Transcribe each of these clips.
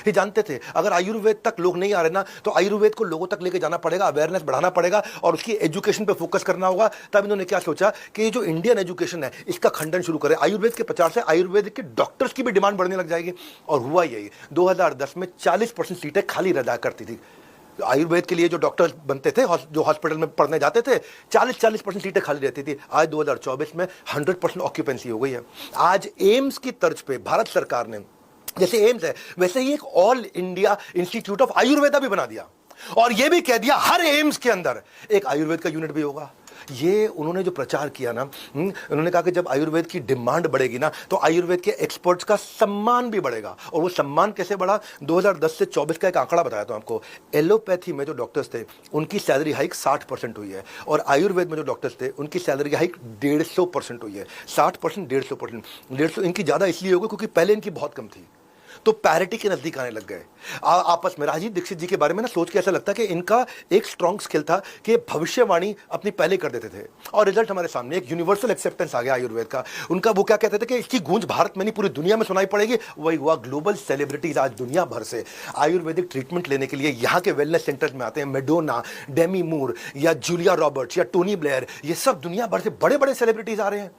ये जानते थे अगर आयुर्वेद तक लोग नहीं आ रहे ना, तो आयुर्वेद को लोगों तक लेके जाना पड़ेगा, अवेयरनेस बढ़ाना पड़ेगा और उसकी एजुकेशन पे फोकस करना होगा। तब इन्होंने क्या सोचा कि ये जो इंडियन एजुकेशन है इसका खंडन शुरू करें। आयुर्वेद के प्रचार से आयुर्वेद के डॉक्टर्स की भी डिमांड बढ़ने लग जाएगी। और हुआ यही, 2010 में 40% सीटें खाली रह करती थी। आयुर्वेद के लिए जो डॉक्टर्स बनते थे, जो हॉस्पिटल में पढ़ने जाते थे, 40% सीटें खाली रहती थी। आज 2024 में 100% ऑक्यूपेंसी हो गई है। आज एम्स की तर्ज पे भारत सरकार ने, जैसे एम्स है वैसे ही एक all India institute of Ayurveda भी बना दिया और यह भी कह दिया हर एम्स के अंदर एक आयुर्वेद का यूनिट भी होगा। ये उन्होंने जो प्रचार किया ना, उन्होंने कहा कि जब आयुर्वेद की डिमांड बढ़ेगी ना, तो आयुर्वेद के एक्सपर्ट्स का सम्मान भी बढ़ेगा। और वो सम्मान कैसे बढ़ा? 2010 से 24 का एक आंकड़ा बताया था आपको। एलोपैथी में जो डॉक्टर्स थे उनकी सैलरी हाइक 60% हुई है और आयुर्वेद में जो डॉक्टर्स थे उनकी सैलरी हाइक 150% हुई है। 60%, 150%। 150 इनकी ज़्यादा इसलिए होगी क्योंकि पहले इनकी बहुत कम थी, तो पैरिटी के नजदीक आने लग गए आपस में। राजीव दीक्षित जी के बारे में ना सोच के ऐसा लगता है कि इनका एक स्ट्रॉन्ग स्किल था कि भविष्यवाणी अपनी पहले कर देते थे और रिजल्ट हमारे सामने, एक यूनिवर्सल एक्सेप्टेंस आ गया आयुर्वेद का। उनका वो क्या कहते थे कि इसकी गूंज भारत में नहीं पूरी दुनिया में सुनाई पड़ेगी। वही हुआ, ग्लोबल सेलिब्रिटीज आज दुनिया भर से आयुर्वेदिक ट्रीटमेंट लेने के लिए यहाँ के वेलनेस सेंटर्स में आते हैं। मेडोना, डेमी मूर या जूलिया रॉबर्ट्स या टोनी ब्लेयर, ये सब दुनिया भर से बड़े बड़े सेलिब्रिटीज आ रहे हैं।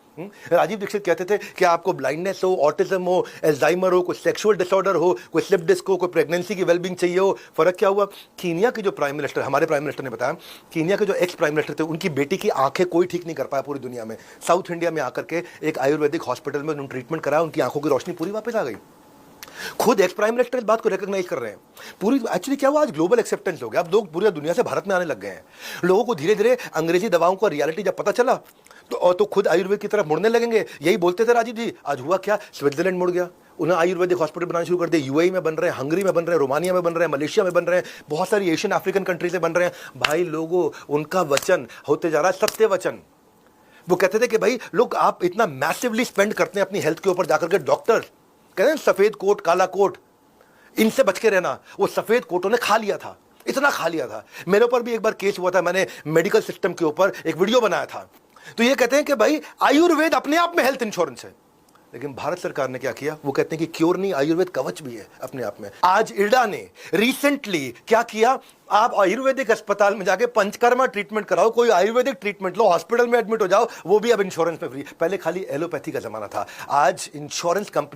राजीव दीक्षित कहते थे कि आपको ब्लाइंडनेस हो, ऑटिज्म हो, एल्जाइमर हो, कोई सेक्सुअल डिसऑर्डर हो, कोई स्लिप डिस्क हो, कोई प्रेगनेंसी की वेलबींग चाहिए हो। फर्क क्या हुआ? कीनिया के जो प्राइम मिनिस्टर, हमारे प्राइम मिनिस्टर ने बताया, कीनिया के जो एक्स प्राइम मिनिस्टर थे उनकी बेटी की आंखें कोई ठीक नहीं कर पाया पूरी दुनिया में। साउथ इंडिया में आकर के एक आयुर्वेदिक हॉस्पिटल में उन्होंने ट्रीटमेंट कराया, उनकी आंखों की रोशनी पूरी वापस आ गई। खुद एक्स प्राइम मिनिस्टर इस बात को रिकॉग्नाइज कर रहे हैं पूरी। एक्चुअली क्या हुआ, आज ग्लोबल एक्सेप्टेंस हो गया। अब लोग पूरी दुनिया से भारत में आने लग गए हैं। लोगों को धीरे धीरे अंग्रेजी दवाओं का रियलिटी जब पता चला तो खुद आयुर्वेद की तरफ मुड़ने लगेंगे। यही बोलते थे राजीव जी। आज हुआ क्या, स्विट्जरलैंड मुड़ गया, उन्होंने आयुर्वेदिक हॉस्पिटल बनाना शुरू कर दिए। यूएई में बन रहे हैं, हंगरी में बन रहे हैं, रोमानिया में बन रहे हैं, मलेशिया में बन रहे हैं, बहुत सारी एशियन अफ्रीकन कंट्री से बन रहे हैं। भाई लोगों, उनका वचन होते जा रहा है सत्य वचन। वो कहते थे कि भाई लोग, आप इतना मैसिवली स्पेंड करते हैं अपनी हेल्थ के ऊपर जाकर के। डॉक्टर कहते हैं सफेद कोट काला कोट, इनसे बच के रहना। वो सफेद कोटों ने खा लिया था, इतना खा लिया था। मेरे ऊपर भी एक बार केस हुआ था, मैंने मेडिकल सिस्टम के ऊपर एक वीडियो बनाया था। तो ये कहते हैं कि भाई आयुर्वेद अपने आप में हेल्थ इंश्योरेंस है, लेकिन भारत सरकार ने क्या किया? वो कहते हैं कि क्योर नहीं, आयुर्वेद कवच भी है अपने आप में। आज इरडा ने रिसेंटली क्या किया? आप आयुर्वेदिक अस्पताल में जाके पंचकर्मा ट्रीटमेंट कराओ, कोई आयुर्वेदिक ट्रीटमेंट लो, हॉस्पिटल में एडमिट हो जाओ, वो भी अब इंश्योरेंस में फ्री। पहले खाली एलोपैथी का जमाना था, आज इंश्योरेंस कंपनी